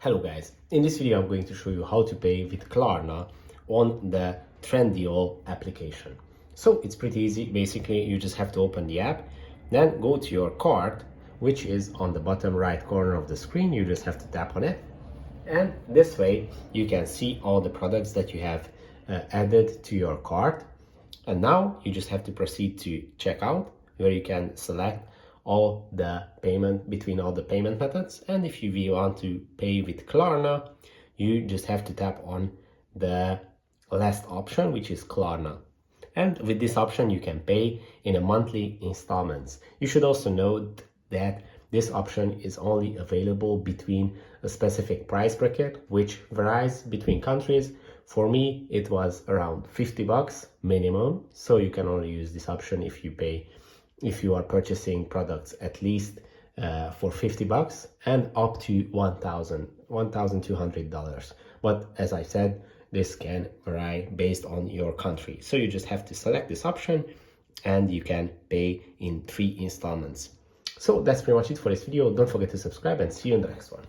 Hello guys, in this video I'm going to show you how to pay with Klarna on the Trendyol application. So it's pretty easy. Basically you just have to open the app, then go to your cart, which is on the bottom right corner of the screen. You just have to tap on it, and this way you can see all the products that you have added to your cart. And now you just have to proceed to checkout, where you can select all the payment between all the payment methods. And if you want to pay with Klarna, you just have to tap on the last option, which is Klarna. And with this option, you can pay in a monthly installments. You should also note that this option is only available between a specific price bracket, which varies between countries. For me, it was around $50 minimum. So you can only use this option if you are purchasing products at least for $50 and up to $1,200. But as I said, this can vary based on your country. So you just have to select this option and you can pay in 3 installments. So that's pretty much it for this video. Don't forget to subscribe and see you in the next one.